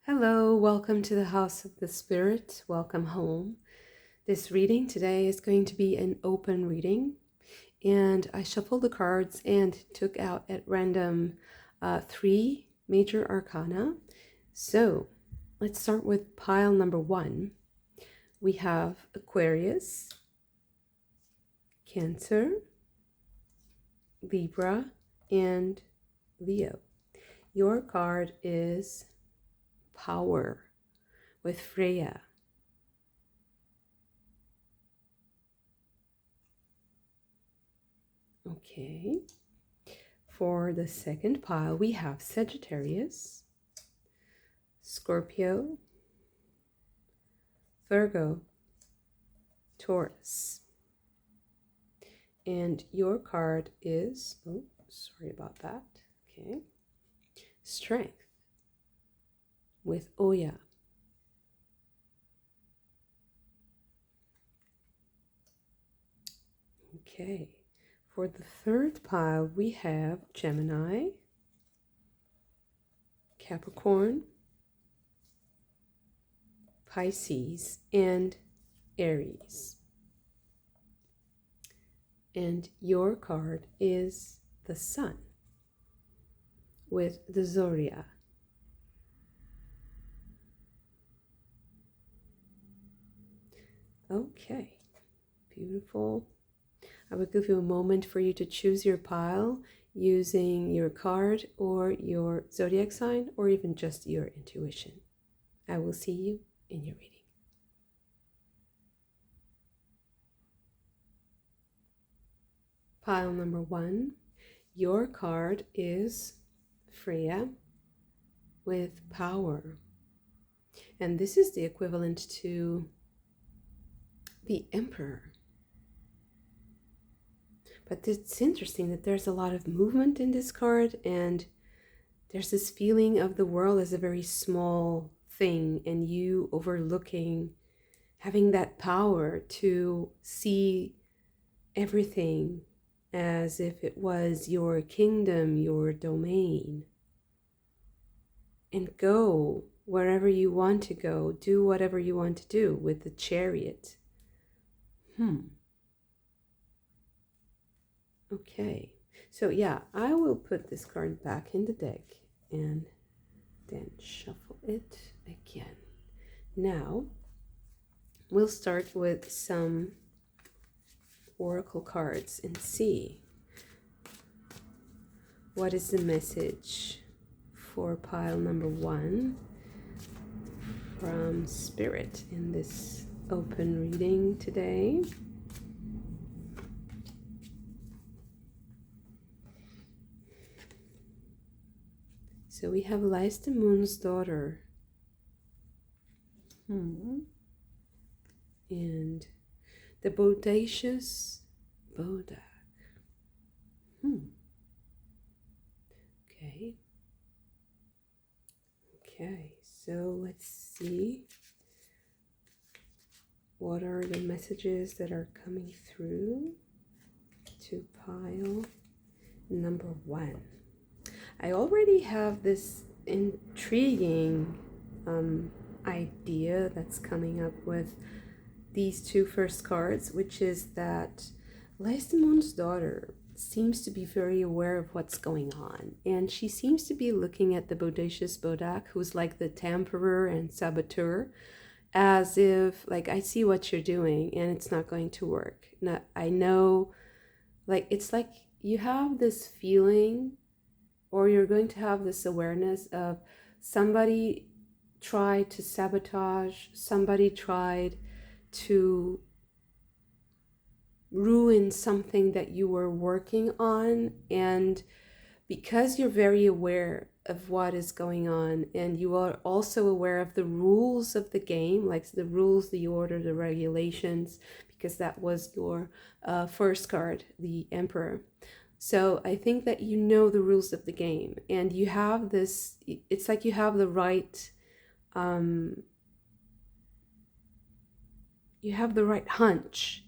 Hello, welcome to the House of the Spirit. Welcome home. This reading today is going to be an open reading, and I shuffled the cards and took out at random three major arcana. So let's start with pile number one. We have Aquarius, Cancer, Libra, and Leo. Your card is Power with Freya. Okay. For the second pile, we have Sagittarius, Scorpio, Virgo, Taurus. And your card is, oh, sorry about that. Okay. Strength with Oya. Okay. For the third pile, we have Gemini, Capricorn, Pisces, and Aries. And your card is the Sun with the zodiac. Okay, beautiful. I will give you a moment for you to choose your pile using your card or your zodiac sign or even just your intuition. I will see you in your reading. Pile number one, your card is Freya with Power. And this is the equivalent to the Emperor. But it's interesting that there's a lot of movement in this card, and there's this feeling of the world as a very small thing, and you overlooking, having that power to see everything as if it was your kingdom, your domain, and go wherever you want to go, do whatever you want to do with the Chariot. Okay, so yeah, I will put this card back in the deck and then shuffle it again. Now, we'll start with some oracle cards and see what is the message for pile number one from Spirit in this open reading today. So we have Lies the Moon's Daughter. And the Bodacious Bodak. Okay. Okay, so let's see. What are the messages that are coming through to pile number one? I already have this intriguing idea that's coming up with these two first cards, which is that Lysimon's daughter seems to be very aware of what's going on, and she seems to be looking at the Bodacious Bodak, who's like the tamperer and saboteur, as if, like, I see what you're doing and it's not going to work. Now, I know, like, it's like you have this feeling, or you're going to have this awareness of somebody tried to sabotage, somebody tried to ruin something that you were working on, and because you're very aware of what is going on, and you are also aware of the rules of the game, like the rules, the order, the regulations, because that was your first card, the Emperor. So I think that you know the rules of the game, and you have this, it's like you have the right hunch,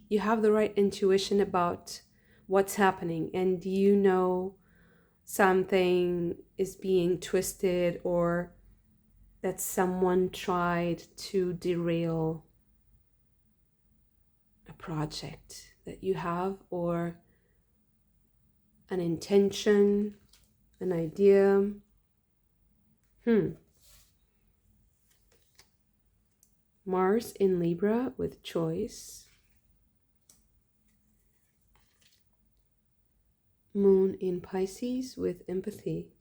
you have the right intuition about what's happening, and you know something is being twisted, or that someone tried to derail a project that you have, or an intention, an idea. Mars in Libra with choice. Moon in Pisces with empathy.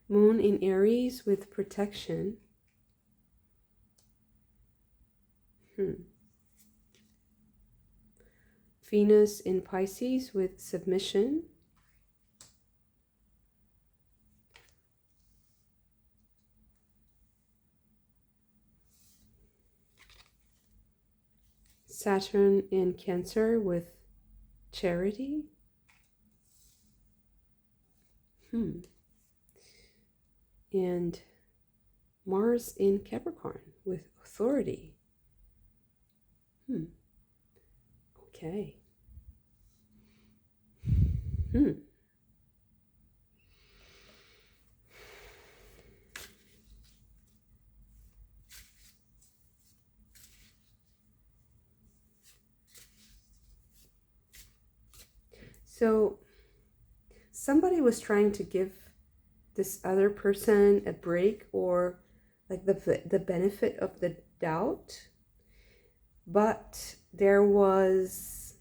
Moon in Aries with protection. Venus in Pisces with submission. Saturn in Cancer with charity. And Mars in Capricorn with authority. Okay. So somebody was trying to give this other person a break, or like the benefit of the doubt, but there was,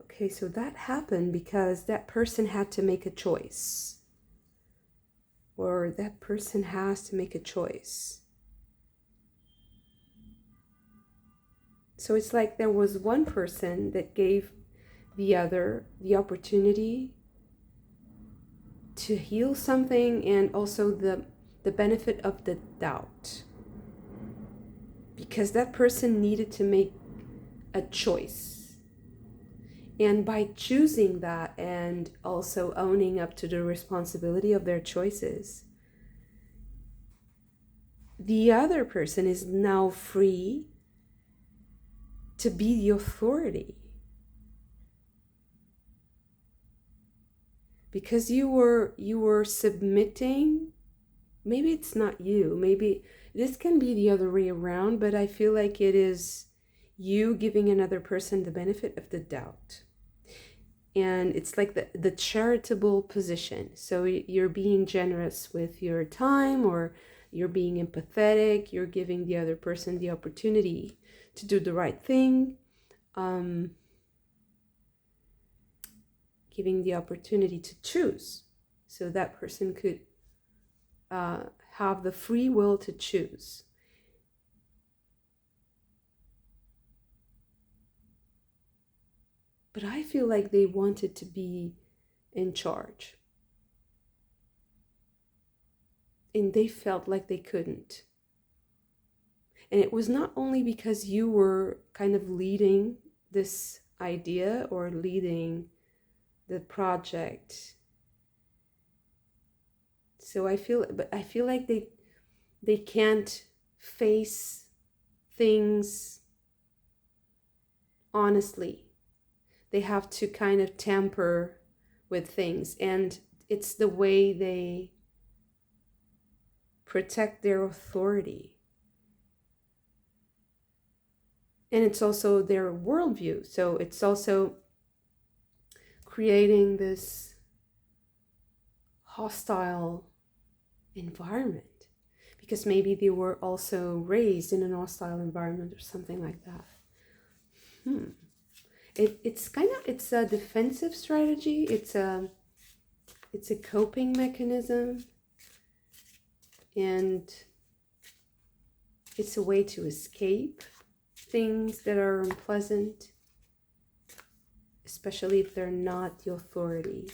okay, so that happened because that person had to make a choice, or that person has to make a choice. So it's like there was one person that gave the other the opportunity to heal something, and also the benefit of the doubt, because that person needed to make a choice. And by choosing that and also owning up to the responsibility of their choices, the other person is now free to be the authority. Because you were submitting. Maybe it's not you, maybe this can be the other way around, but I feel like it is you giving another person the benefit of the doubt. And it's like the charitable position. So you're being generous with your time, or you're being empathetic, you're giving the other person the opportunity to do the right thing, giving the opportunity to choose, so that person could have the free will to choose. But I feel like they wanted to be in charge, and they felt like they couldn't. And it was not only because you were kind of leading this idea or leading the project. So I feel like they can't face things honestly. They have to kind of tamper with things, and it's the way they protect their authority. And it's also their worldview. So it's also creating this hostile environment, because maybe they were also raised in an hostile environment or something like that. It's a defensive strategy. It's a coping mechanism, and it's a way to escape things that are unpleasant, especially if they're not the authority.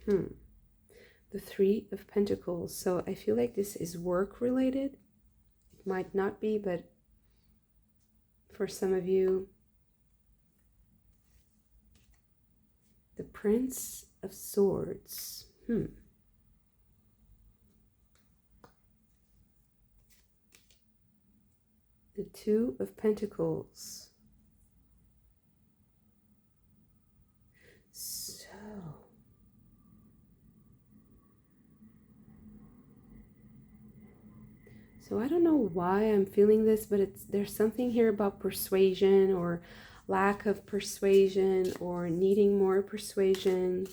The Three of Pentacles. So I feel like this is work related. It might not be, but for some of you, the Prince of Swords. The Two of Pentacles. So I don't know why I'm feeling this, but there's something here about persuasion or lack of persuasion or needing more persuasion.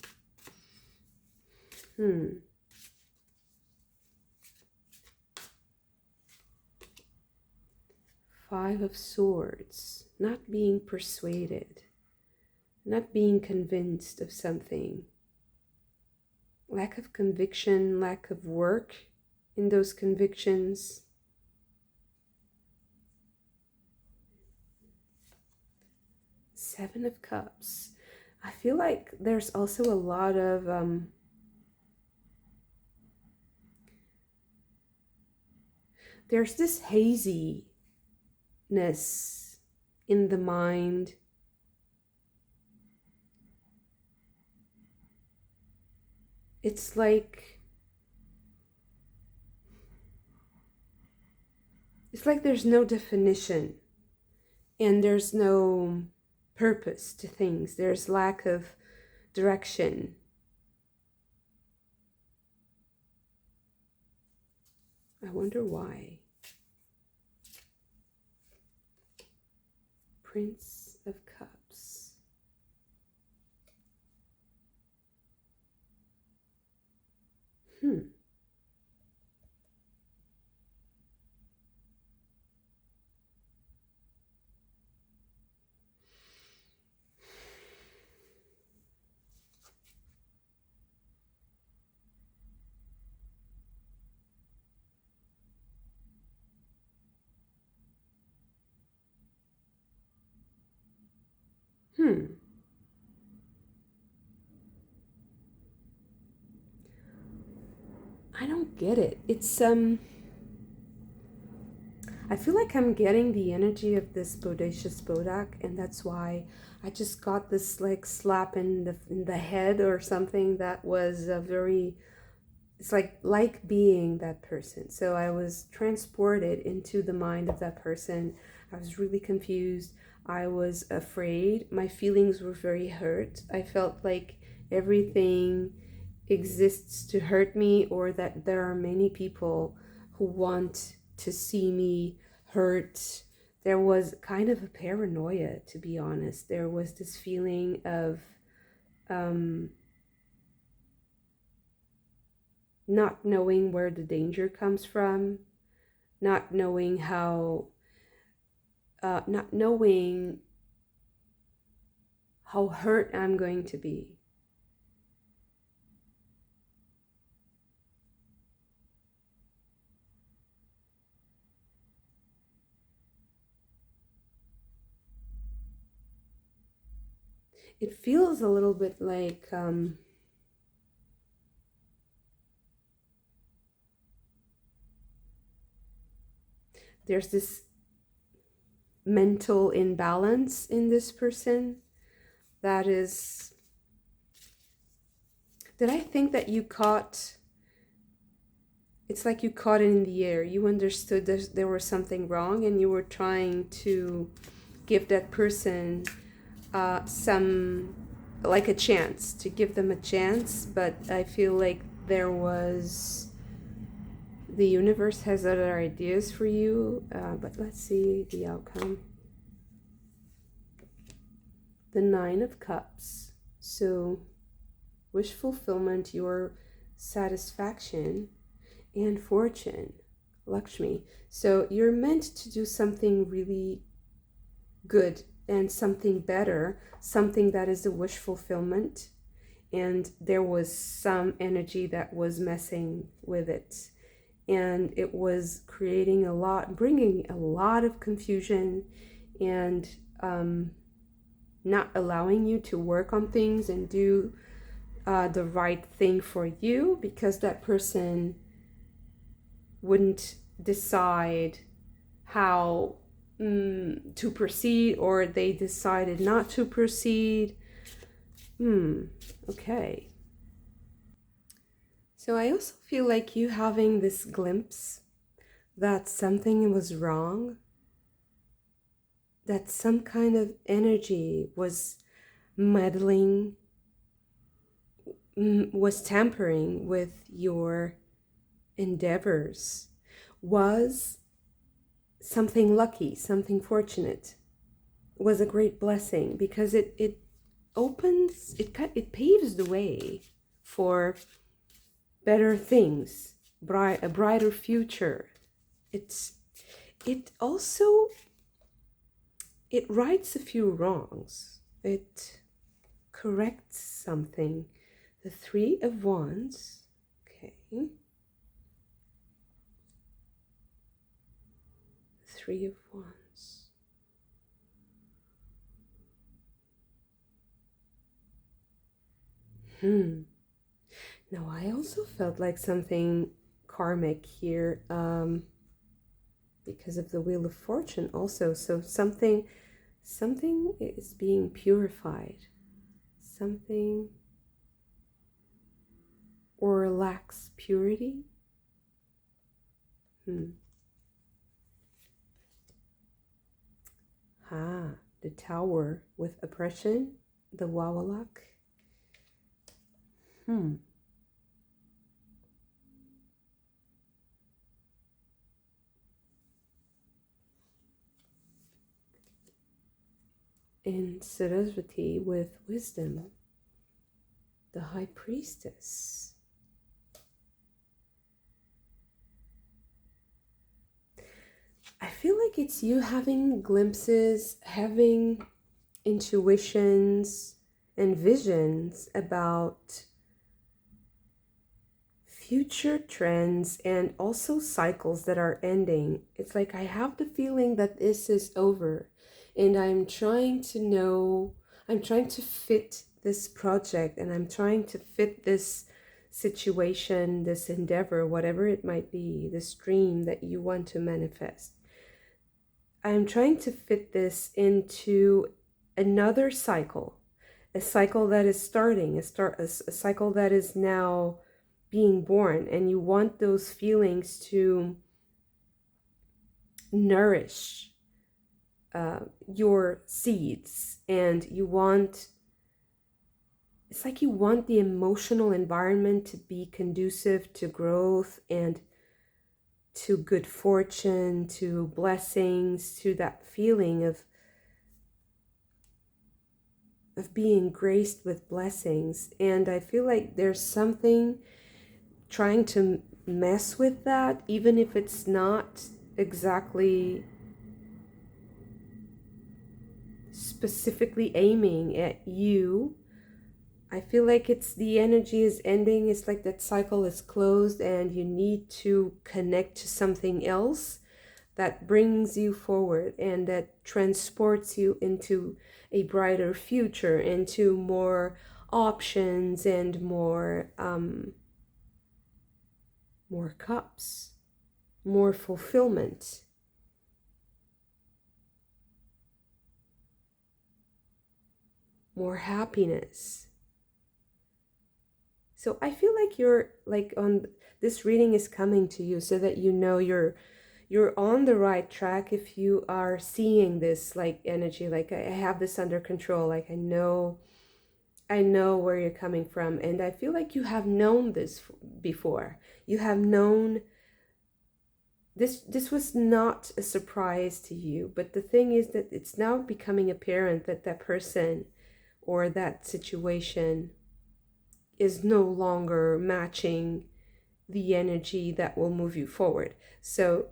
Five of Swords, not being persuaded, not being convinced of something. Lack of conviction, lack of work in those convictions. Seven of Cups. I feel like there's also a lot of there's this haziness in the mind. It's like there's no definition and there's no purpose to things. There's lack of direction. I wonder why. Prince of Cups. I don't get it. It's I feel like I'm getting the energy of this bodacious bodak, and that's why I just got this like slap in the head or something that was it's like being that person. So I was transported into the mind of that person. I was really confused. I was afraid. My feelings were very hurt. I felt like everything exists to hurt me, or that there are many people who want to see me hurt. There was kind of a paranoia, to be honest. There was this feeling of not knowing where the danger comes from, not knowing not knowing how hurt I'm going to be. It feels a little bit like there's this mental imbalance in this person that I think that you caught. It's like you caught it in the air. You understood that there was something wrong, and you were trying to give that person some, like a chance, to give them a chance. But I feel like the universe has other ideas for you. But let's see the outcome. The Nine of Cups. So wish fulfillment, your satisfaction, and fortune, Lakshmi. So you're meant to do something really good and something better, something that is a wish fulfillment, and there was some energy that was messing with it, and it was bringing a lot of confusion, and not allowing you to work on things and do the right thing for you, because that person wouldn't decide how to proceed, or they decided not to proceed. Okay. So I also feel like you having this glimpse that something was wrong, that some kind of energy was meddling, was tampering with your endeavors, was something lucky, something fortunate, was a great blessing, because it opens, it paves the way for better things, a brighter future. It also, it rights a few wrongs. It corrects something. The Three of Wands. Okay. Three of Wands. Now, I also felt like something karmic here, because of the Wheel of Fortune also. So something is being purified. Something, or lacks purity. The Tower with oppression, the Wawalak. And Saraswati with wisdom, the High Priestess. I feel like it's you having glimpses, having intuitions and visions about future trends and also cycles that are ending. It's like I have the feeling that this is over, and I'm trying to fit this project, and I'm trying to fit this situation, this endeavor, whatever it might be, this dream that you want to manifest. I'm trying to fit this into another cycle, a cycle that is starting, a cycle that is now being born, and you want those feelings to nourish your seeds, and it's like you want the emotional environment to be conducive to growth and to good fortune, to blessings, to that feeling of being graced with blessings. And I feel like there's something trying to mess with that, even if it's not exactly specifically aiming at you. I feel like it's the energy is ending. It's like that cycle is closed, and you need to connect to something else that brings you forward and that transports you into a brighter future, into more options and more cups, more fulfillment. More happiness. So I feel like you're like on this reading is coming to you so that you know you're on the right track if you are seeing this like energy, like I have this under control, like I know where you're coming from, and I feel like you have known this before. You have known this was not a surprise to you, but the thing is that it's now becoming apparent that that person or that situation is no longer matching the energy that will move you forward. So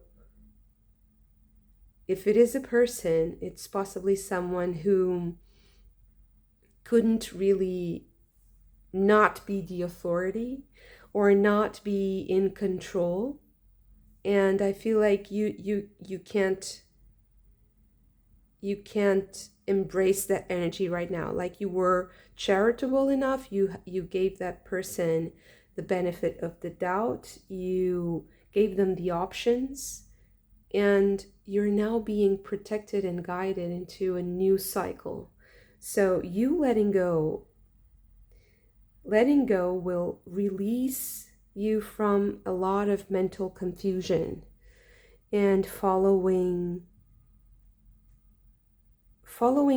if it is a person, it's possibly someone who couldn't really not be the authority or not be in control. And I feel like you can't embrace that energy right now. Like you were charitable enough, you gave that person the benefit of the doubt, you gave them the options, and you're now being protected and guided into a new cycle. So you letting go will release you from a lot of mental confusion and following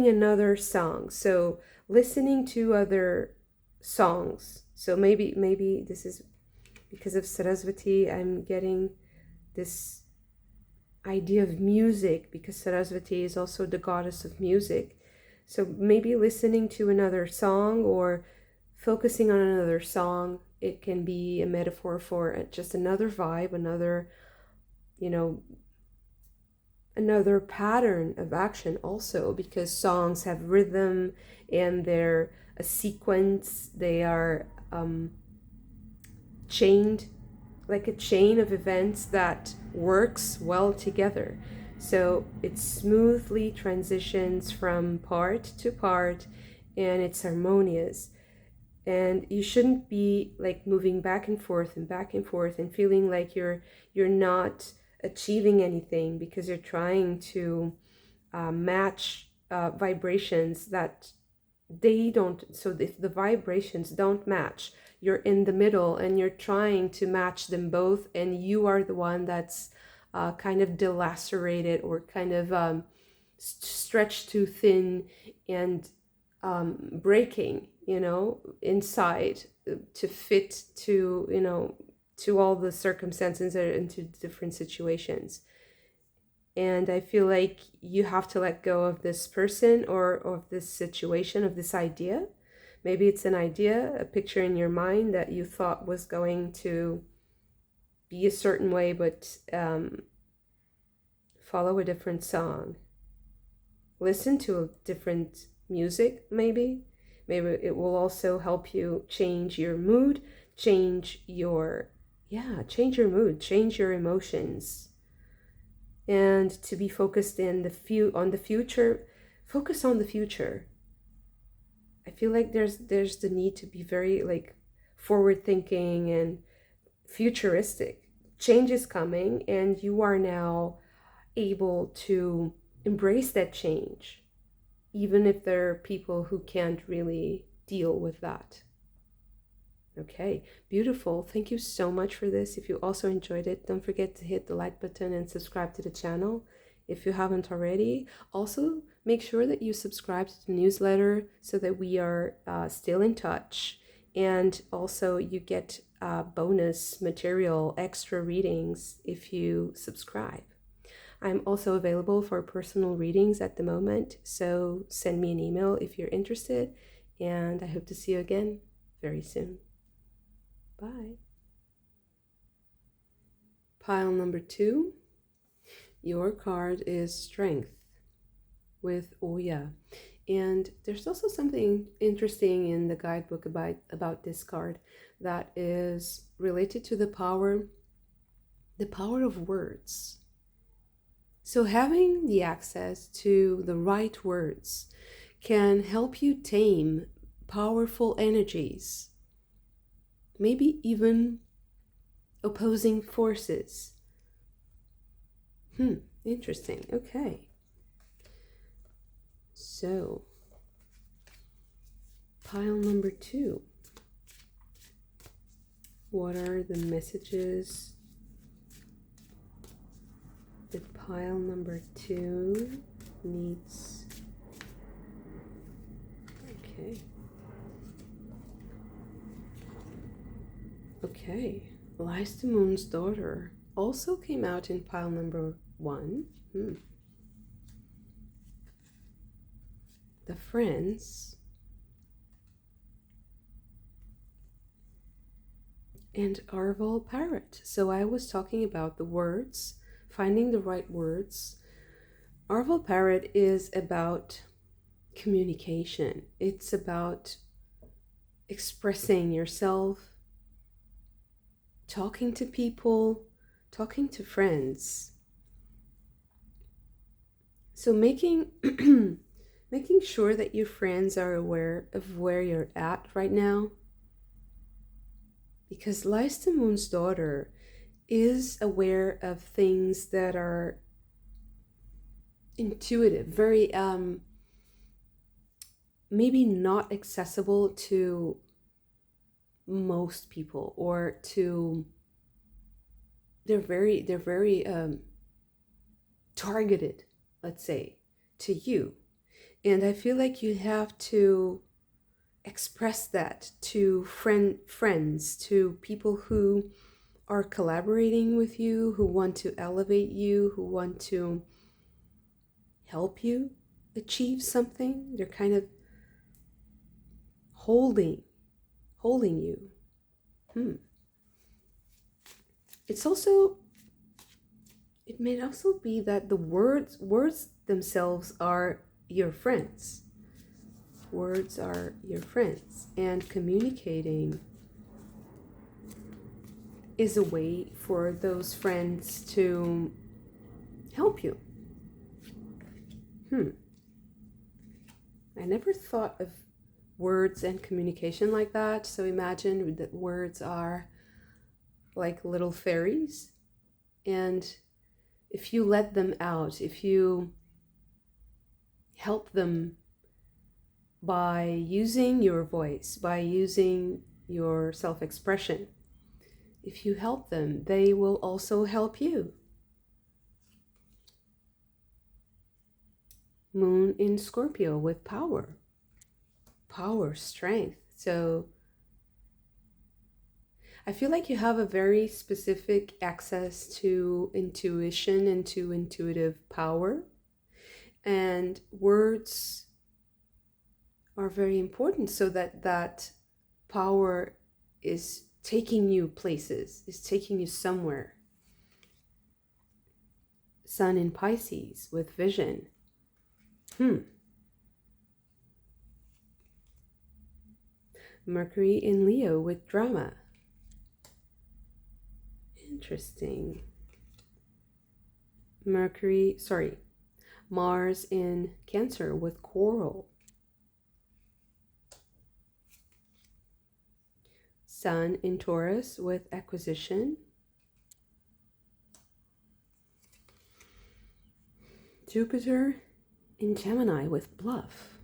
another song. So listening to other songs. So maybe this is because of Saraswati, I'm getting this idea of music, because Saraswati is also the goddess of music. So maybe listening to another song or focusing on another song, it can be a metaphor for just another vibe, another, another pattern of action also, because songs have rhythm and they're a sequence. They are chained, like a chain of events that works well together. So it smoothly transitions from part to part, and it's harmonious. And you shouldn't be like moving back and forth and feeling like you're not achieving anything, because you're trying to match vibrations that they don't. So if the vibrations don't match, you're in the middle and you're trying to match them both, and you are the one that's kind of delacerated or kind of stretched too thin and breaking, inside to fit to, to all the circumstances and to different situations. And I feel like you have to let go of this person or of this situation, of this idea. Maybe it's an idea, a picture in your mind that you thought was going to be a certain way, but follow a different song. Listen to a different music, maybe. Maybe it will also help you change your mood, change your mood, change your emotions. And to be focused on the future, focus on the future. I feel like there's the need to be very like forward thinking and futuristic. Change is coming, and you are now able to embrace that change, even if there are people who can't really deal with that. Okay, beautiful. Thank you so much for this. If you also enjoyed it, don't forget to hit the like button and subscribe to the channel if you haven't already. Also, make sure that you subscribe to the newsletter so that we are still in touch. And also you get bonus material, extra readings if you subscribe. I'm also available for personal readings at the moment, so send me an email if you're interested, and I hope to see you again very soon. Bye. Pile number 2. Your card is Strength with Oya. And there's also something interesting in the guidebook about this card that is related to the power of words. So having the access to the right words can help you tame powerful energies, maybe even opposing forces. Interesting. Okay. So, pile number 2. What are the messages that pile number 2 needs? Okay. Okay. Lies the Moon's Daughter also came out in pile number 1. The Friends. And Arval Parrot. So I was talking about the words, finding the right words. Arval Parrot is about communication. It's about expressing yourself, talking to people, talking to friends. So making sure that your friends are aware of where you're at right now. Because Lies the Moon's Daughter is aware of things that are intuitive, very maybe not accessible to most people, or to they're very targeted, let's say, to you. And I feel like you have to express that to friends, to people who are collaborating with you, who want to elevate you, who want to help you achieve something. They're kind of holding you. It may also be that the words themselves are your friends. Words are your friends, and communicating is a way for those friends to help you. I never thought of words and communication like that. So imagine that words are like little fairies, and if you let them out, if you help them by using your voice, by using your self-expression, if you help them, they will also help you. Moon in Scorpio with power, strength. So I feel like you have a very specific access to intuition and to intuitive power. And words are very important, so that power is taking you places, is taking you somewhere. Sun in Pisces with vision. Mercury in Leo with drama. Interesting. Mars in Cancer with quarrel. Sun in Taurus with acquisition. Jupiter in Gemini with bluff.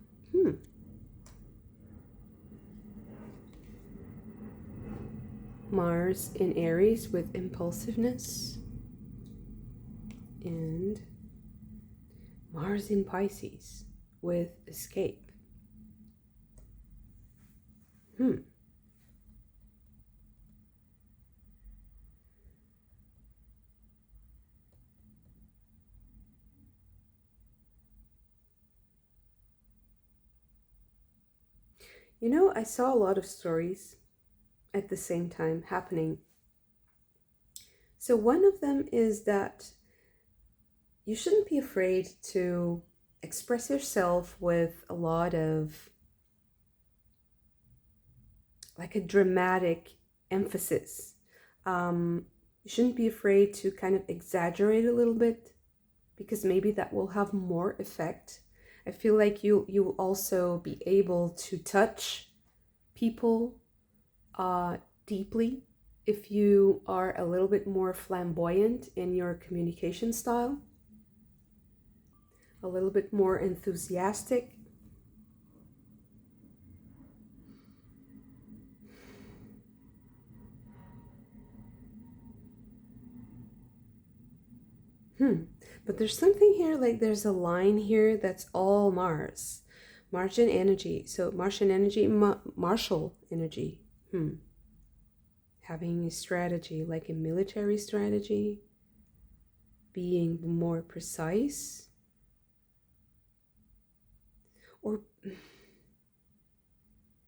Mars in Aries with impulsiveness. And Mars in Pisces with escape. You know, I saw a lot of stories at the same time happening. So one of them is that you shouldn't be afraid to express yourself with a lot of like a dramatic emphasis. You shouldn't be afraid to kind of exaggerate a little bit, because maybe that will have more effect. I feel like you will also be able to touch people deeply if you are a little bit more flamboyant in your communication style, a little bit more enthusiastic. But there's something here, like there's a line here that's all Mars. Martian energy. So Martian energy, martial energy. Having a strategy, like a military strategy. Being more precise. Or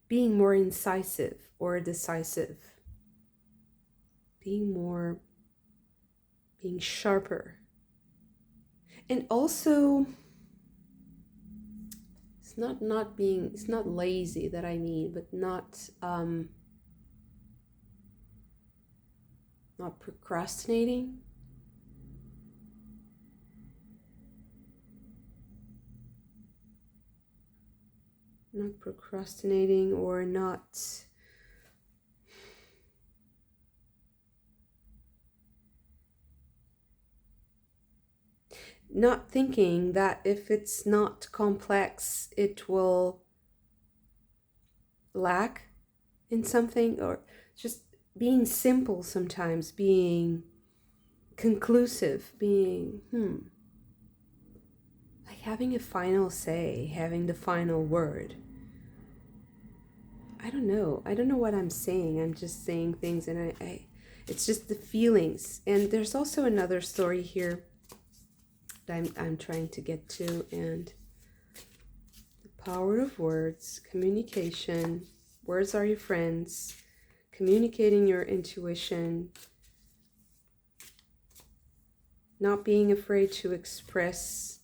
being more incisive or decisive. Being sharper. And also, it's not lazy that I mean, but not procrastinating. Not procrastinating, or not thinking that if it's not complex, it will lack in something, or just being simple sometimes, being conclusive, being like having a final say, having the final word. I don't know what I'm saying. I'm just saying things, and It's just the feelings. And there's also another story here that I'm trying to get to, and the power of words, communication. Words are your friends. Communicating your intuition. Not being afraid to express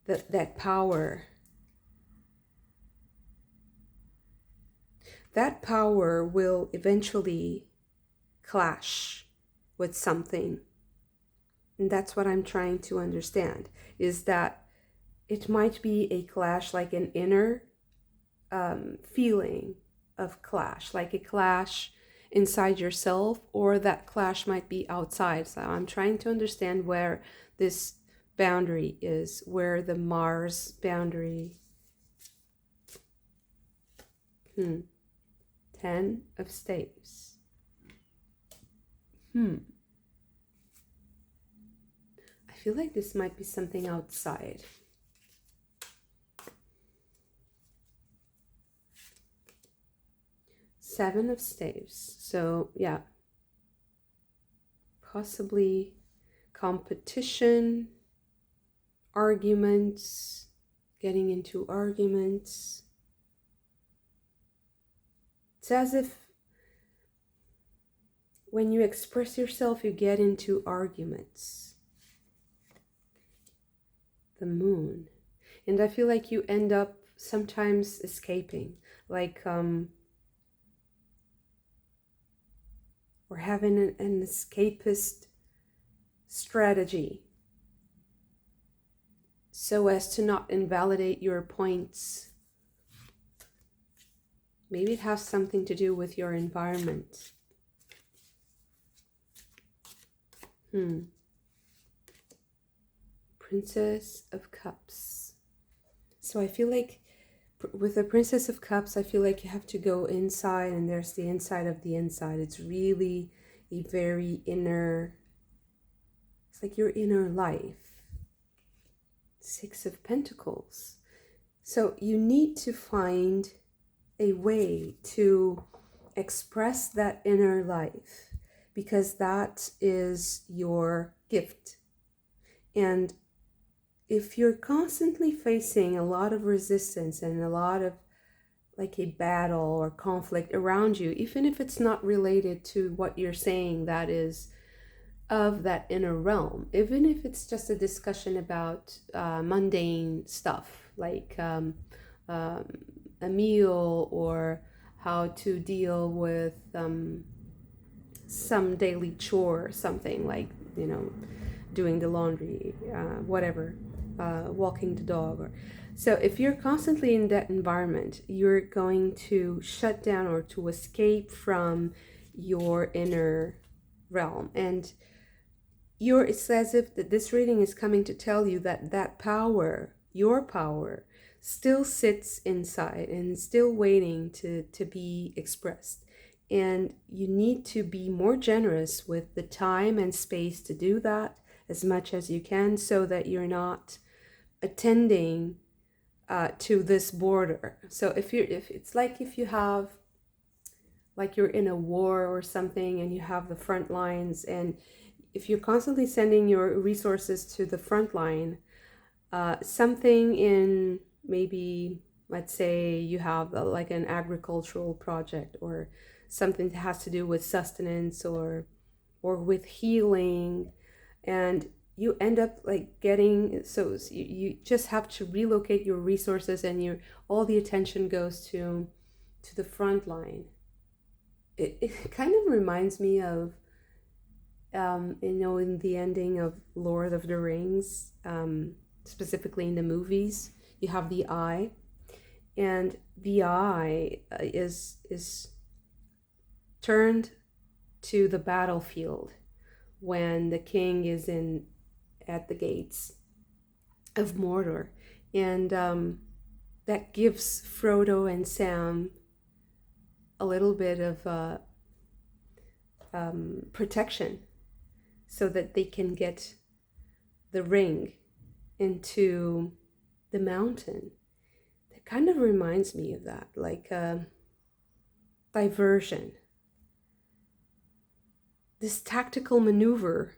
that power. That power will eventually clash with something. And that's what I'm trying to understand, is that it might be a clash, like an inner feeling of clash, like a clash inside yourself, or that clash might be outside. So I'm trying to understand where this boundary is, where the Mars boundary. 10 of Staves. I feel like this might be something outside. Seven of Staves. So yeah, possibly competition, arguments, getting into arguments. It's as if when you express yourself, you get into arguments. The Moon. And I feel like you end up sometimes escaping, like or having an escapist strategy so as to not invalidate your points. Maybe it has something to do with your environment. Princess of Cups. So I feel like with the Princess of Cups, I feel like you have to go inside, and there's the inside of the inside. It's really a very inner, it's like your inner life. Six of Pentacles. So you need to find a way to express that inner life, because that is your gift. And if you're constantly facing a lot of resistance and a lot of like a battle or conflict around you, even if it's not related to what you're saying that is of that inner realm, even if it's just a discussion about mundane stuff like a meal, or how to deal with some daily chore or something, like, you know, doing the laundry, whatever, walking the dog. Or so if you're constantly in that environment, you're going to shut down or to escape from your inner realm. And it's as if that this reading is coming to tell you that that power, your power, still sits inside and still waiting to be expressed. And you need to be more generous with the time and space to do that as much as you can, so that you're not attending to this border. So if it's like if you have, like you're in a war or something and you have the front lines, and if you're constantly sending your resources to the front line, something in, maybe, let's say you have like an agricultural project or something that has to do with sustenance or with healing, and you end up like getting, so you just have to relocate your resources, and all the attention goes to the front line. It kind of reminds me of in the ending of Lord of the Rings, specifically in the movies, you have the eye, and the eye is turned to the battlefield when the king is at the gates of Mordor, and that gives Frodo and Sam a little bit of protection, so that they can get the ring into the mountain. That kind of reminds me of that, like diversion. this tactical maneuver.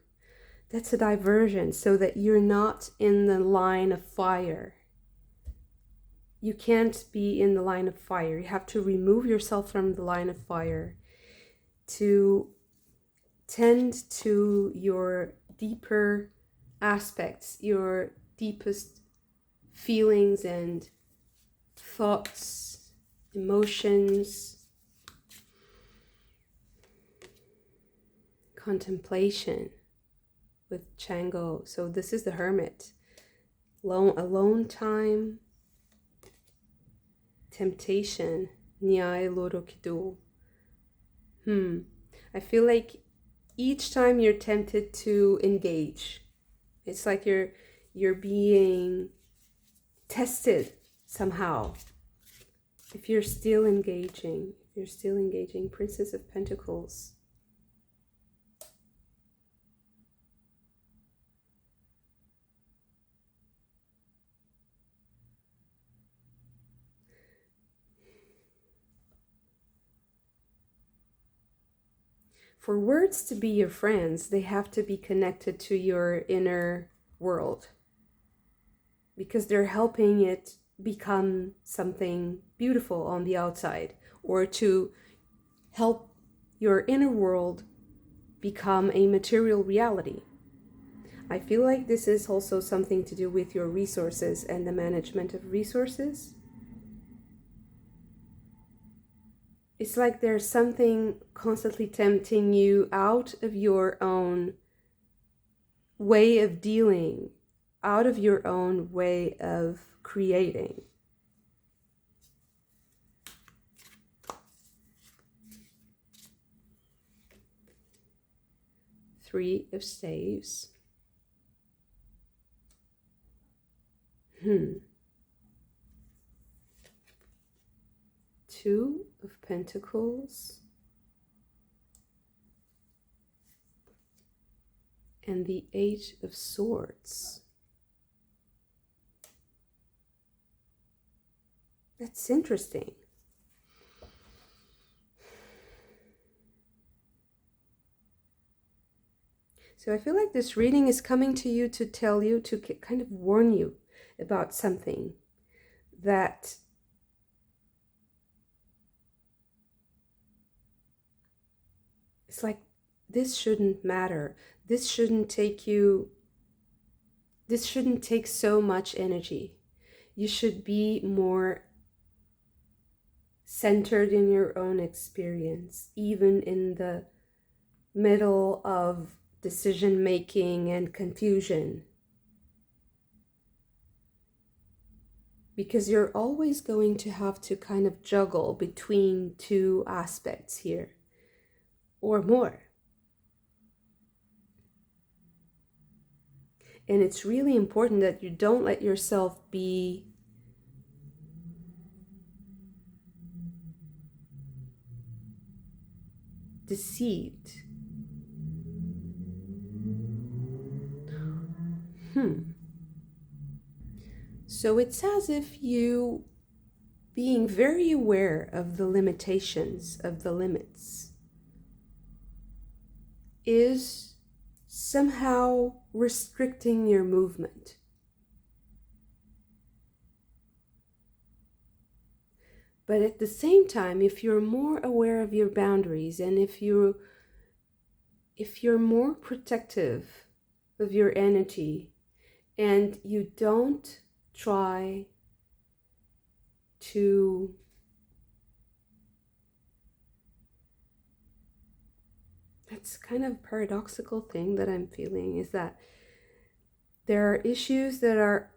That's a diversion so that you're not in the line of fire. You can't be in the line of fire. You have to remove yourself from the line of fire to tend to your deeper aspects, your deepest feelings and thoughts, emotions, contemplation with Chango. So this is the Hermit. Alone time, temptation, Nyai Lorokido. I feel like each time you're tempted to engage, it's like you're being tested somehow. If you're still engaging, Princess of Pentacles. For words to be your friends, they have to be connected to your inner world, because they're helping it become something beautiful on the outside, or to help your inner world become a material reality. I feel like this is also something to do with your resources and the management of resources. It's like there's something constantly tempting you out of your own way of dealing, out of your own way of creating. Three of Staves. Two of Pentacles. And the Eight of Swords. That's interesting. So I feel like this reading is coming to you to tell you, to kind of warn you about something that it's like, this shouldn't matter. This shouldn't take so much energy. You should be more centered in your own experience, even in the middle of decision making and confusion. Because you're always going to have to kind of juggle between two aspects here, or more. And it's really important that you don't let yourself be deceived. So it's as if you being very aware of the limitations, of the limits, is somehow restricting your movement. But at the same time, if you're more aware of your boundaries, and if you're more protective of your energy, and you don't try to that's kind of a paradoxical thing that I'm feeling, is that there are issues that are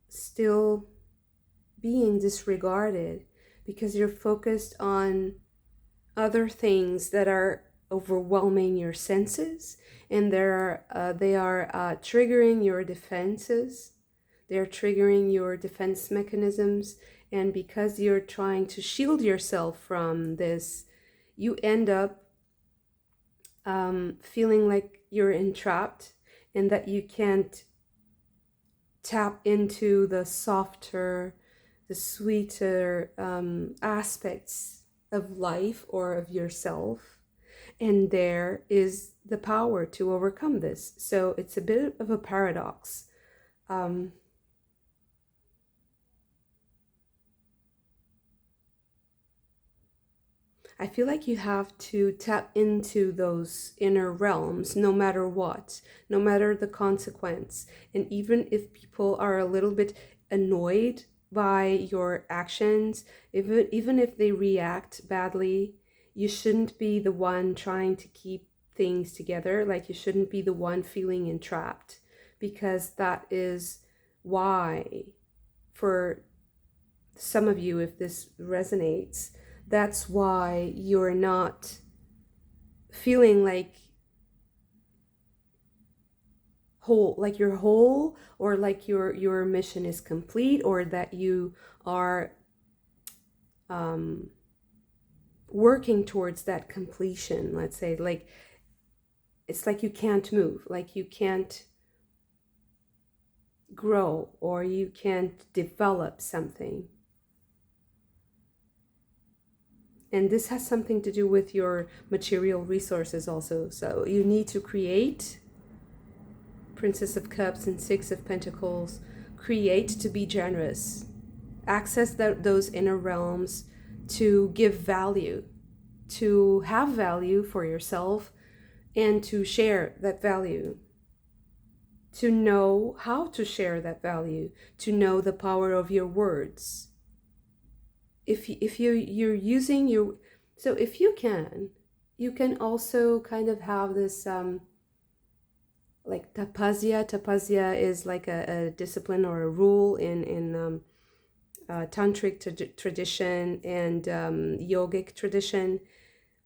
still being disregarded because you're focused on other things that are overwhelming your senses, and they are triggering your defenses. They're triggering your defense mechanisms, and because you're trying to shield yourself from this, you end up feeling like you're entrapped and that you can't tap into the softer, the sweeter aspects of life or of yourself. And there is the power to overcome this. So it's a bit of a paradox. Um, I feel like you have to tap into those inner realms no matter what, no matter the consequence. And even if people are a little bit annoyed by your actions, even if they react badly, you shouldn't be the one trying to keep things together. Like, you shouldn't be the one feeling entrapped, because that is why, for some of you, if this resonates, that's why you're not feeling like whole, like you're whole, or like your mission is complete, or that you are working towards that completion. Let's say, like, it's like you can't move, like you can't grow, or you can't develop something. And this has something to do with your material resources also. So you need to create, Princess of Cups and Six of Pentacles, create to be generous. Access those inner realms to give value, to have value for yourself, and to share that value. To know how to share that value, to know the power of your words. If you're using your, so if you can also kind of have this like tapasya is like a discipline or a rule in tantric tradition and yogic tradition,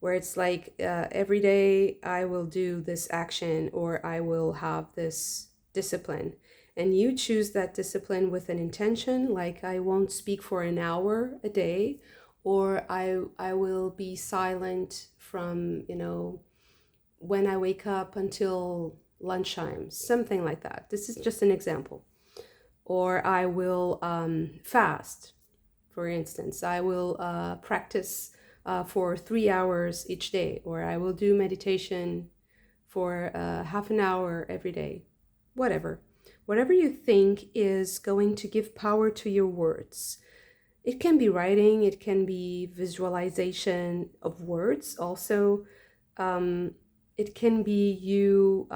where it's like every day I will do this action, or I will have this discipline. And you choose that discipline with an intention, like I won't speak for an hour a day, or I will be silent from, when I wake up until lunchtime, something like that. This is just an example. Or I will fast, for instance. I will practice for 3 hours each day, or I will do meditation for half an hour every day. Whatever you think is going to give power to your words. It can be writing, it can be visualization of words also. It can be you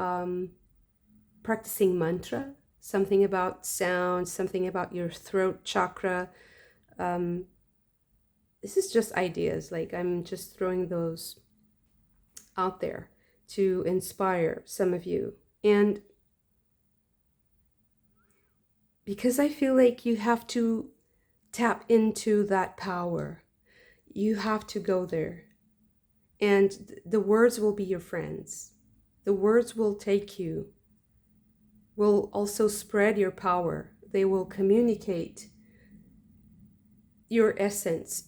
practicing mantra, something about sound, something about your throat chakra. This is just ideas, like I'm just throwing those out there to inspire some of you. And because I feel like you have to tap into that power, you have to go there. And the words will be your friends. The words will take you, will also spread your power. They will communicate your essence,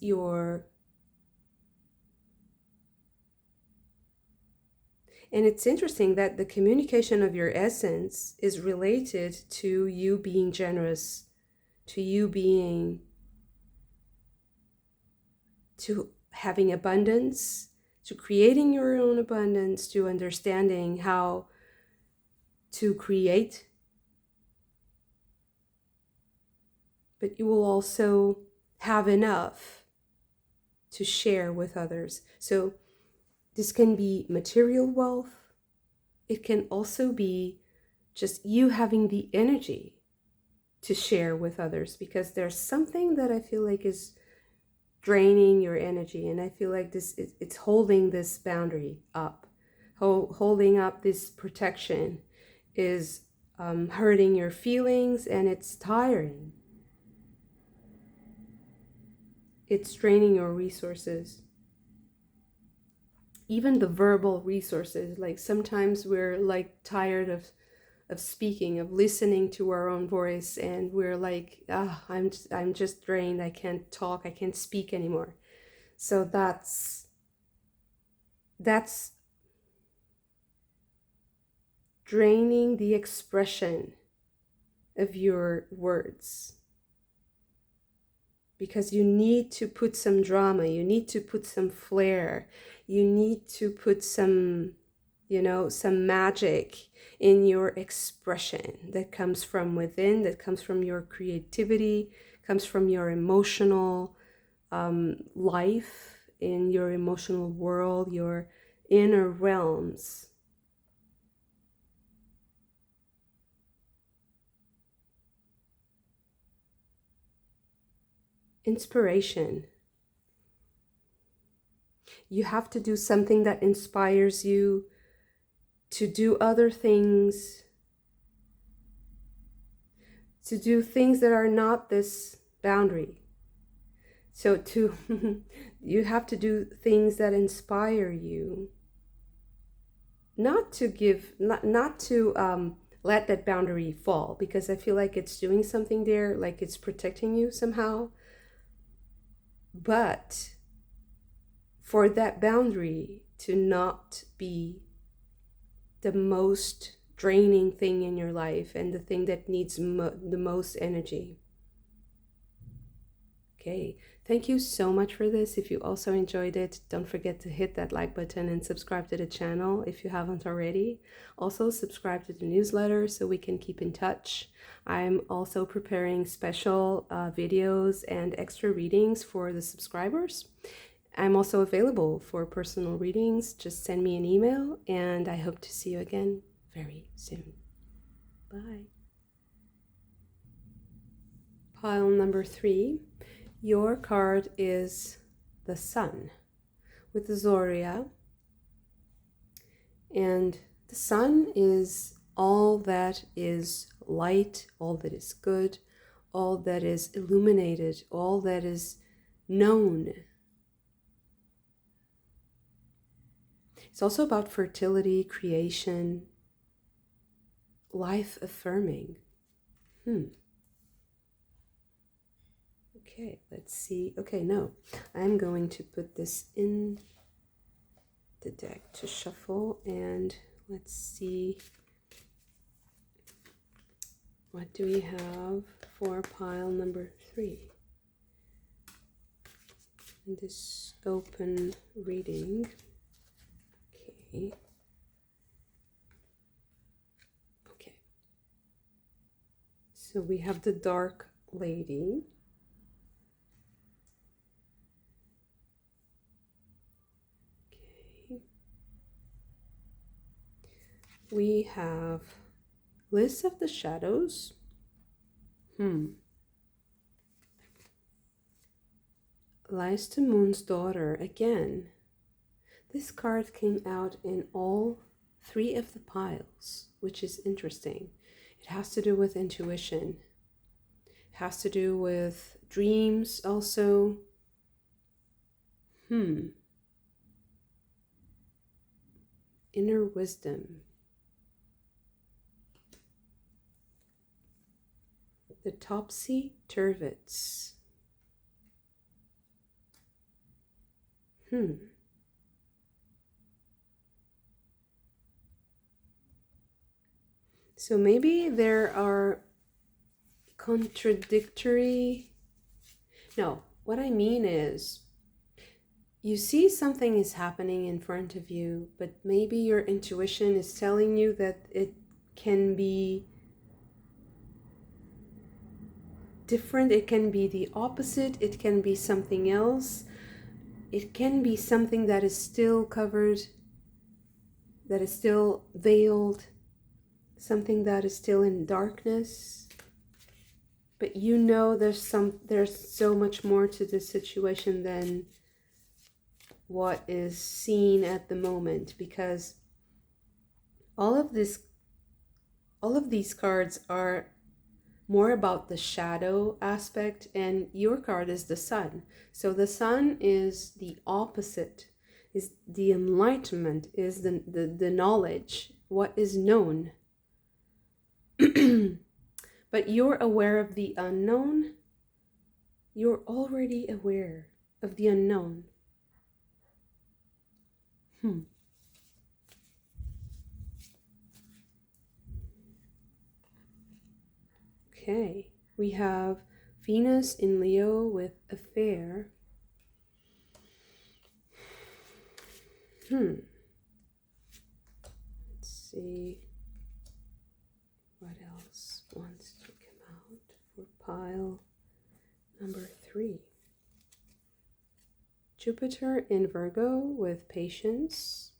And it's interesting that the communication of your essence is related to you being generous, to you being, to having abundance, to creating your own abundance, to understanding how to create. But you will also have enough to share with others. So this can be material wealth. It can also be just you having the energy to share with others, because there's something that I feel like is draining your energy. And I feel like it's holding this boundary up. Holding up this protection is hurting your feelings, and it's tiring. It's draining your resources. Even the verbal resources, like sometimes we're like tired of speaking, of listening to our own voice, and we're like, I'm just drained, I can't talk, I can't speak anymore. So that's draining the expression of your words. because you need to put some drama, you need to put some flair, you need to put some, some magic in your expression that comes from within, that comes from your creativity, comes from your emotional life, in your emotional world, your inner realms. Inspiration. You have to do something that inspires you to do other things, to do things that are not this boundary. So you have to do things that inspire you, not to let that boundary fall, because I feel like it's doing something there, like it's protecting you somehow. But for that boundary to not be the most draining thing in your life and the thing that needs the most energy. Okay, thank you so much for this. If you also enjoyed it, don't forget to hit that like button and subscribe to the channel if you haven't already. Also, subscribe to the newsletter so we can keep in touch. I'm also preparing special videos and extra readings for the subscribers. I'm also available for personal readings. Just send me an email, and I hope to see you again very soon. Bye. Pile number 3. Your card is the Sun with the zodiac, and the Sun is all that is light, all that is good, all that is illuminated, all that is known. It's also about fertility, creation, life affirming. Okay, let's see. Okay, no, I'm going to put this in the deck to shuffle, and let's see. What do we have for pile number 3? In this open reading. Okay. Okay. So we have the Dark Lady. Okay. We have List of the Shadows. Lies to Moon's Daughter again. This card came out in all 3 of the piles, which is interesting. It has to do with intuition. It has to do with dreams also. Inner wisdom. The Topsy-Turvets. So maybe there are contradictory... No, what I mean is, you see something is happening in front of you, but maybe your intuition is telling you that it can be different, it can be the opposite, it can be something else, it can be something that is still covered, that is still veiled, something that is still in darkness. But you know there's so much more to this situation than what is seen at the moment, because all of these cards are more about the shadow aspect, and your card is the Sun. So the Sun is the opposite, is the enlightenment, is the knowledge, what is known. But you're aware of the unknown. You're already aware of the unknown. Okay, we have Venus in Leo with affair. Let's see what else wants to come out for pile number 3. Jupiter in Virgo with patience.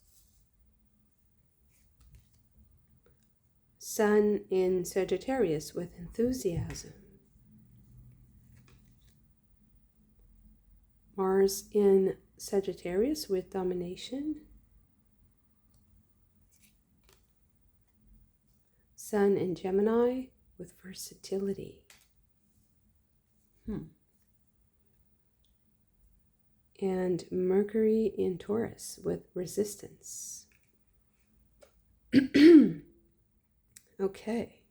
Sun in Sagittarius with enthusiasm. Mars in Sagittarius with domination. Sun in Gemini with versatility. And Mercury in Taurus with resistance. Okay.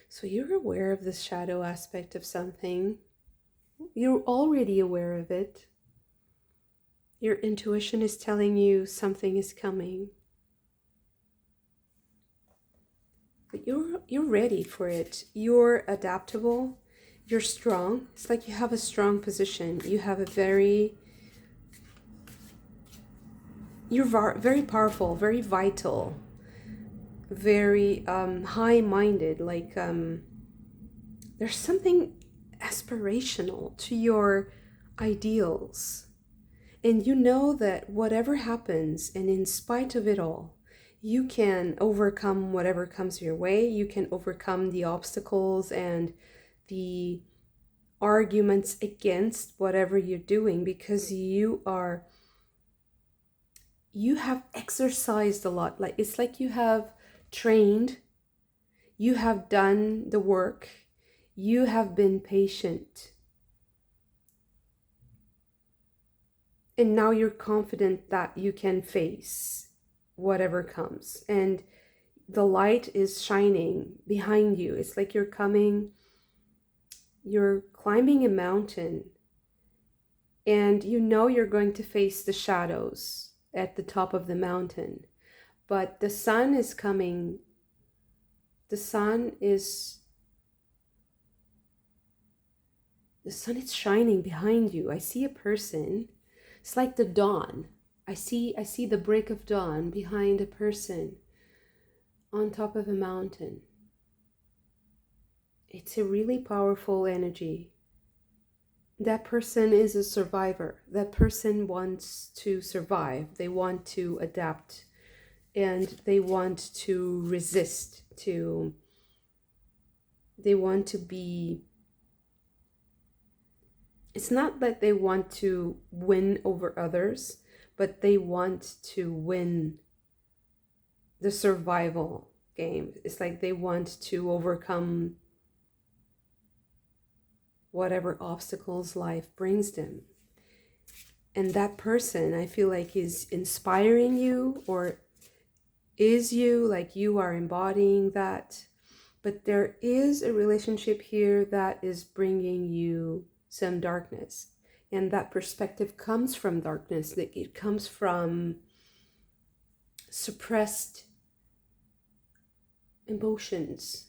So you're aware of this shadow aspect of something. You're already aware of it. Your intuition is telling you something is coming. But you're ready for it. You're adaptable. You're strong. It's like you have a strong position. You have you're very powerful, very vital, very high-minded. Like there's something aspirational to your ideals. And you know that whatever happens, and in spite of it all, you can overcome whatever comes your way. You can overcome the obstacles and the arguments against whatever you're doing, because you have exercised a lot. Like it's like you have trained, you have done the work, you have been patient. And now you're confident that you can face whatever comes. And the light is shining behind you. It's like you're climbing a mountain. And you know you're going to face the shadows at the top of the mountain. But the sun is coming. The sun is shining behind you. I see a person. It's like the dawn. I see the break of dawn behind a person on top of a mountain. It's a really powerful energy. That person is a survivor. That person wants to survive. They want to adapt, and they want to resist. They want to be. It's not that they want to win over others, but they want to win the survival game. It's like they want to overcome whatever obstacles life brings them. And that person, I feel like, is inspiring you, or is you, like you are embodying that. But there is a relationship here that is bringing you some darkness. And that perspective comes from darkness. It comes from suppressed emotions.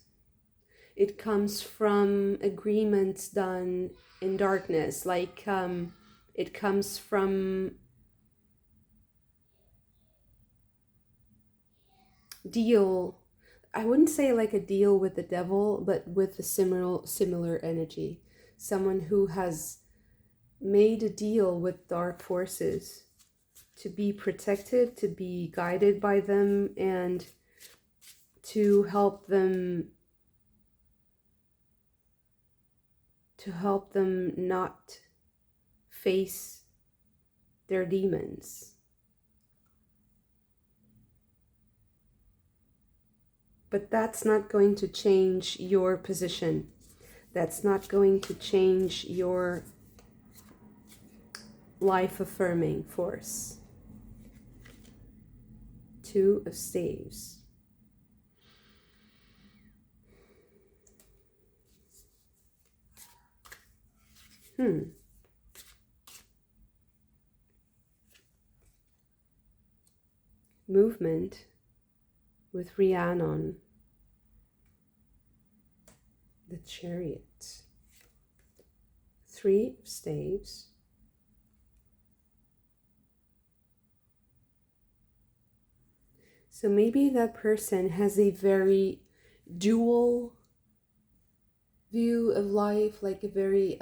It comes from agreements done in darkness. Like it comes from deal. I wouldn't say like a deal with the devil, but with a similar energy. Someone who has made a deal with dark forces to be protected, to be guided by them, and to help them not face their demons. But that's not going to change your position. That's not going to change your life-affirming force. 2 of Staves. Movement with Rhiannon. the Chariot, 3 of Staves, so maybe that person has a very dual view of life, like a very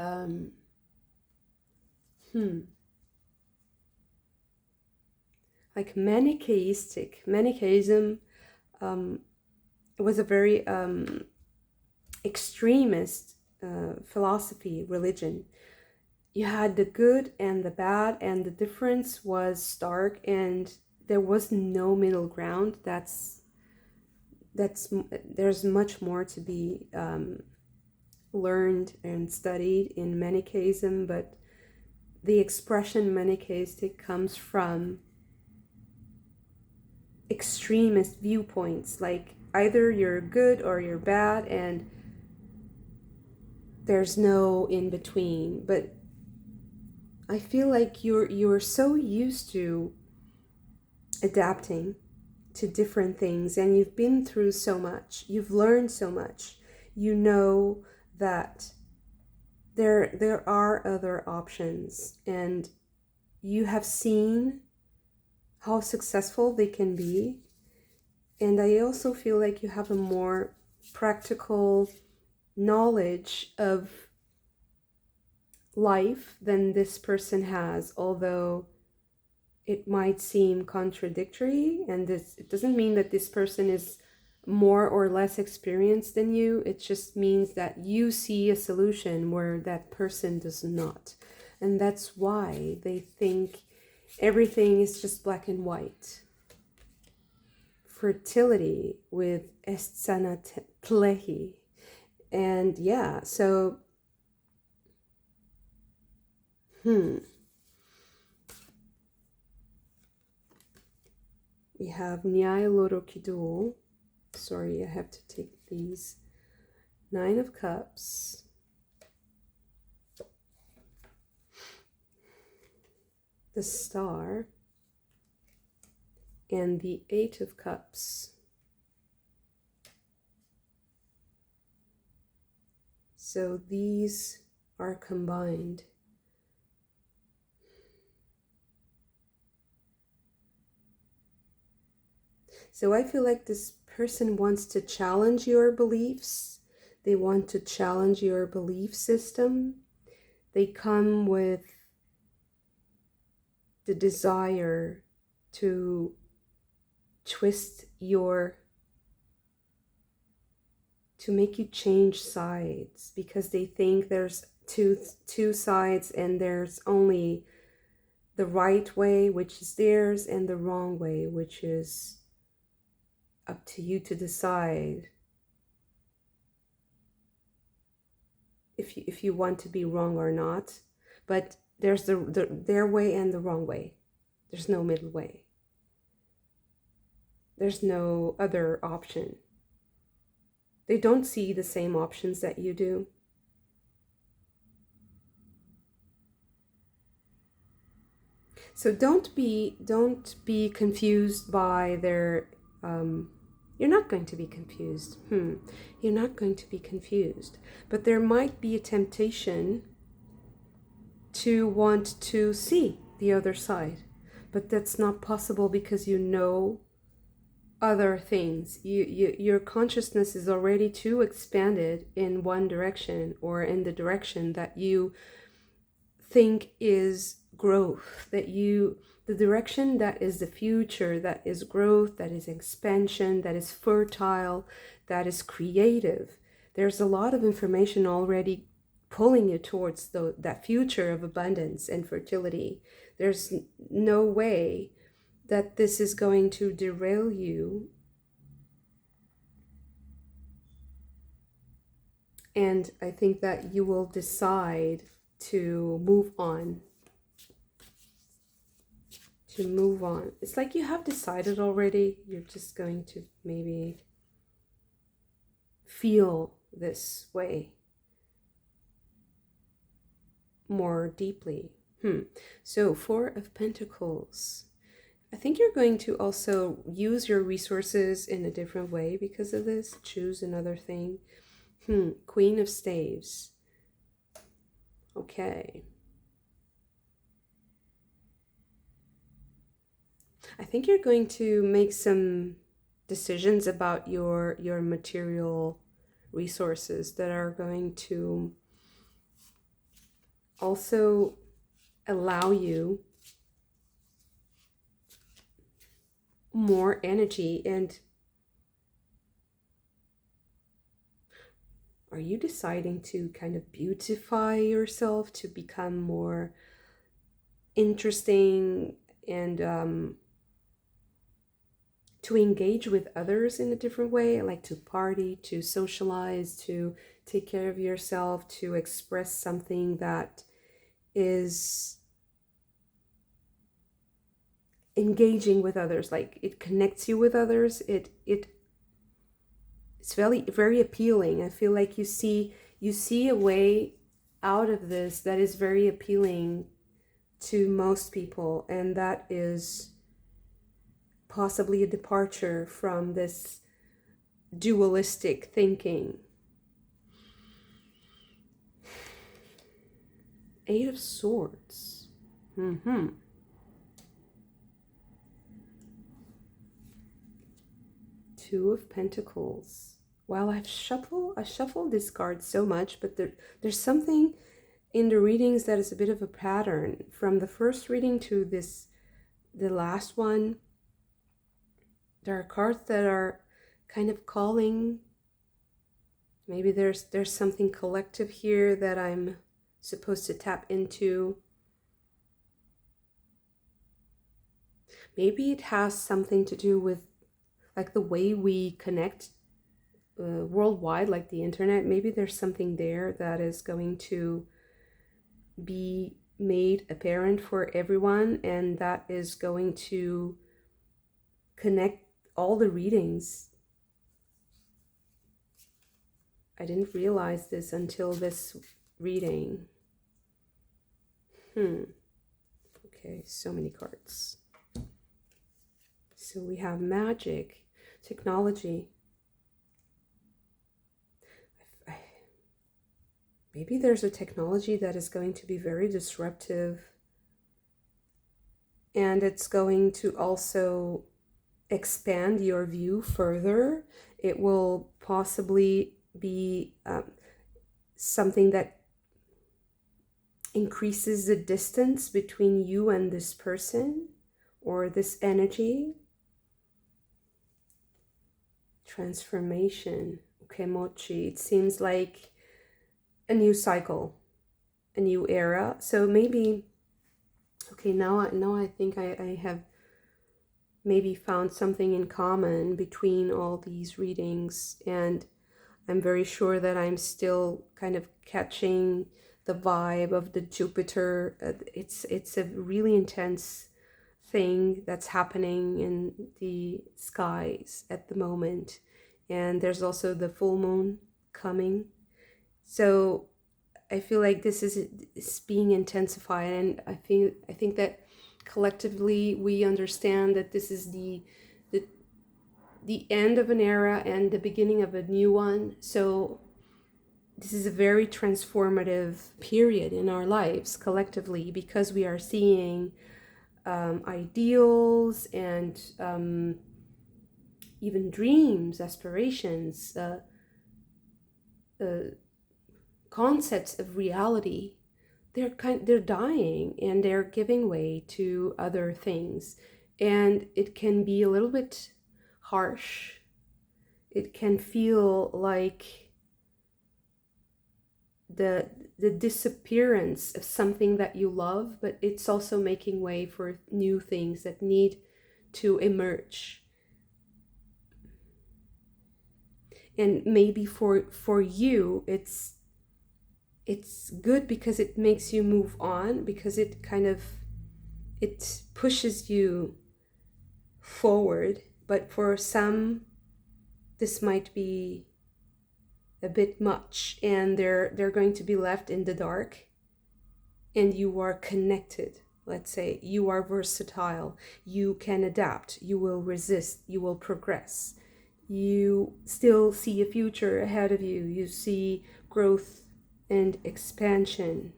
like Manichaeism was a very extremist philosophy, religion. You had the good and the bad, and the difference was stark, and there was no middle ground. There's much more to be learned and studied in Manichaeism, but the expression Manichaeistic comes from extremist viewpoints, like either you're good or you're bad, and there's no in between. But I feel like you're so used to adapting to different things, and you've been through so much, you've learned so much, you know that there are other options, and you have seen how successful they can be. And I also feel like you have a more practical knowledge of life than this person has, although it might seem contradictory. And it doesn't mean that this person is more or less experienced than you. It just means that you see a solution where that person does not. And that's why they think everything is just black and white. Fertility with Estsanatlehi. And yeah, so we have Nyai Lorokido. Sorry, I have to take these. 9 of Cups. The Star. And the 8 of Cups. So these are combined. So I feel like this person wants to challenge your beliefs. They want to challenge your belief system. They come with the desire to twist to make you change sides, because they think there's two sides, and there's only the right way, which is theirs, and the wrong way, which is up to you to decide if you want to be wrong or not. But there's their way and the wrong way. There's no middle way. There's no other option. They don't see the same options that you do. So don't be confused by their you're not going to be confused. You're not going to be confused. But there might be a temptation to want to see the other side. But that's not possible, because you know other things. Your consciousness is already too expanded in one direction, or in the direction that you think is growth, the direction that is the future, that is growth, that is expansion, that is fertile, that is creative. There's a lot of information already pulling you towards that future of abundance and fertility. There's no way that this is going to derail you. And I think that you will decide to move on. It's like you have decided already. You're just going to maybe feel this way more deeply. So 4 of Pentacles. I think you're going to also use your resources in a different way because of this. Choose another thing. Queen of Staves. Okay. I think you're going to make some decisions about your material resources that are going to also allow you more energy. And are you deciding to kind of beautify yourself to become more interesting and to engage with others in a different way, like to party, to socialize, to take care of yourself, to express something that is engaging with others, like it connects you with others. It's very appealing. I feel like you see a way out of this that is very appealing to most people, and that is possibly a departure from this dualistic thinking. Eight of Swords. Two of Pentacles. Well, I shuffled this card so much, but there's something in the readings that is a bit of a pattern from the first reading to the last one. There are cards that are kind of calling. Maybe there's something collective here that I'm supposed to tap into. Maybe it has something to do with like the way we connect worldwide, like the internet. Maybe there's something there that is going to be made apparent for everyone, and that is going to connect all the readings. I didn't realize this until this reading. Okay, so many cards. So we have magic, technology. Maybe there's a technology that is going to be very disruptive, and it's going to also expand your view further. It will possibly be something that increases the distance between you and this person or this energy. Transformation. Okay, Mochi. It seems like a new cycle, a new era. So maybe, okay, now I think I have maybe found something in common between all these readings, and I'm very sure that I'm still kind of catching the vibe of the Jupiter. It's a really intense thing that's happening in the skies at the moment, and there's also the full moon coming. So I feel like this is being intensified, and I think that collectively we understand that this is the end of an era and the beginning of a new one. So this is a very transformative period in our lives collectively, because we are seeing ideals and even dreams, aspirations, concepts of reality. They're dying, and they're giving way to other things, and it can be a little bit harsh. It can feel like the disappearance of something that you love, but it's also making way for new things that need to emerge. And maybe for you it's good because it makes you move on, because it pushes you forward. But for some, this might be a bit much, and they're going to be left in the dark, and you are connected. Let's say you are versatile, you can adapt, you will resist, you will progress. You still see a future ahead of you. You see growth and expansion.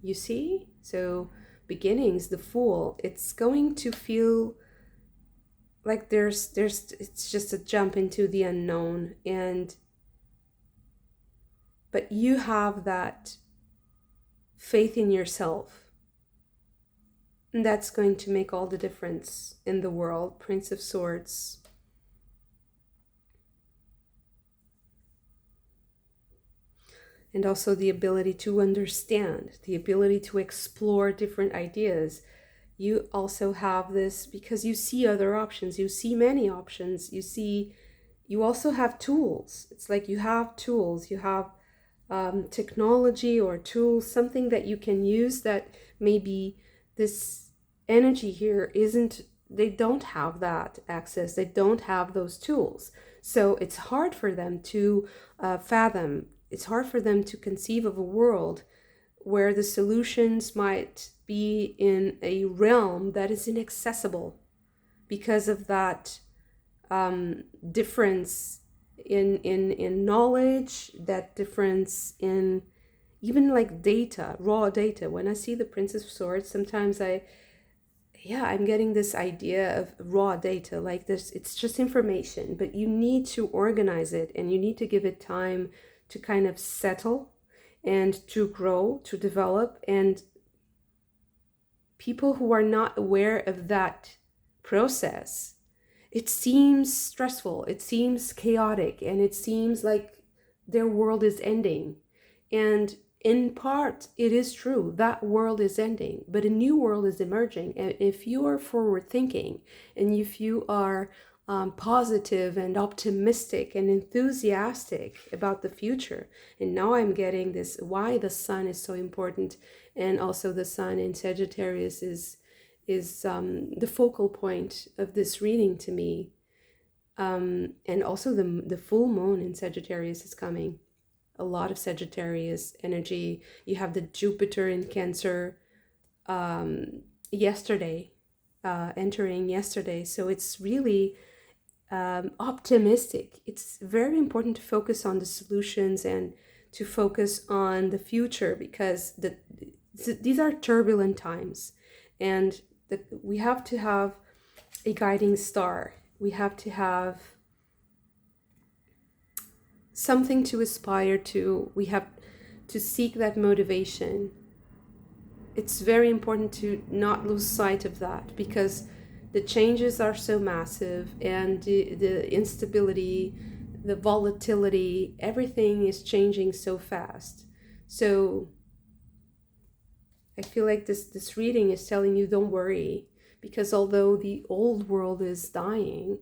You see? So beginnings, the Fool, it's going to feel like there's it's just a jump into the unknown, but you have that faith in yourself, and that's going to make all the difference in the world. Prince of Swords. And also the ability to understand, the ability to explore different ideas. You also have this because you see other options, you see many options, you also have tools. It's like you have tools, you have technology or tools, something that you can use that maybe this energy here isn't, they don't have that access, they don't have those tools. So it's hard for them to fathom, it's hard for them to conceive of a world where the solutions might be in a realm that is inaccessible because of that difference in knowledge, that difference in even like data, raw data. When I see the Prince of Swords, sometimes I'm getting this idea of raw data, like this, it's just information, but you need to organize it and you need to give it time to kind of settle and to grow, to develop. And people who are not aware of that process, it seems stressful, it seems chaotic, and it seems like their world is ending. And in part, it is true, that world is ending, but a new world is emerging. And if you are forward thinking, and if you are positive and optimistic and enthusiastic about the future, and now I'm getting this, why the sun is so important, and also the sun in Sagittarius is the focal point of this reading to me. And also the full moon in Sagittarius is coming. A lot of Sagittarius energy. You have the Jupiter in Cancer yesterday, entering yesterday. So it's really optimistic. It's very important to focus on the solutions and to focus on the future, because these are turbulent times, and we have to have a guiding star. We have to have something to aspire to. We have to seek that motivation. It's very important to not lose sight of that, because the changes are so massive, and the instability, the volatility, everything is changing so fast. So I feel like this reading is telling you, don't worry, because although the old world is dying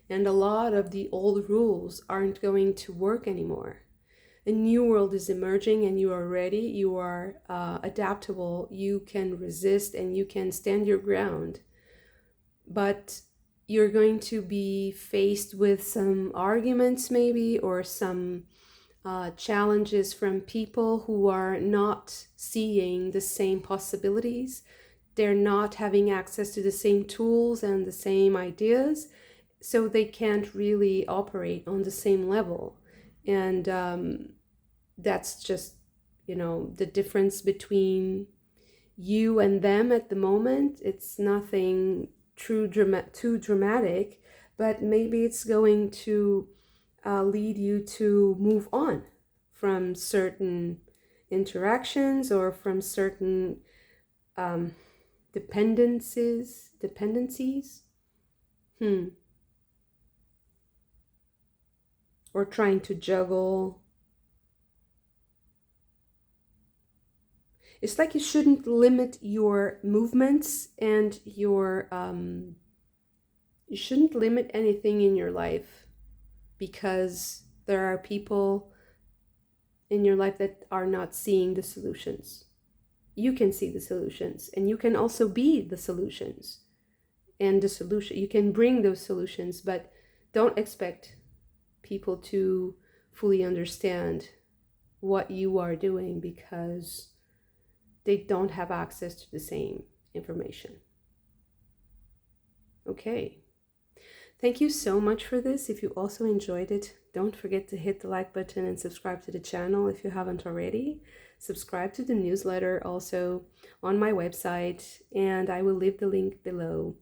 and a lot of the old rules aren't going to work anymore, a new world is emerging, and you are ready, you are adaptable, you can resist, and you can stand your ground. But you're going to be faced with some arguments maybe, or some challenges from people who are not seeing the same possibilities. They're not having access to the same tools and the same ideas, so they can't really operate on the same level. And that's just, the difference between you and them at the moment. It's nothing too dramatic, but maybe it's going to lead you to move on from certain interactions, or from certain dependencies. Or trying to juggle. It's like you shouldn't limit your movements and your you shouldn't limit anything in your life, because there are people in your life that are not seeing the solutions. You can see the solutions, and you can also be the solutions. And the solution, you can bring those solutions, but don't expect people to fully understand what you are doing, because they don't have access to the same information. Okay. Thank you so much for this. If you also enjoyed it, don't forget to hit the like button and subscribe to the channel if you haven't already. Subscribe to the newsletter also on my website, and I will leave the link below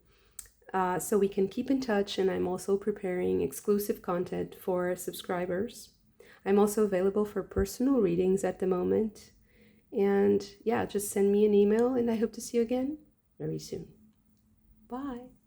so we can keep in touch. And I'm also preparing exclusive content for subscribers. I'm also available for personal readings at the moment. And yeah, just send me an email, and I hope to see you again very soon. Bye.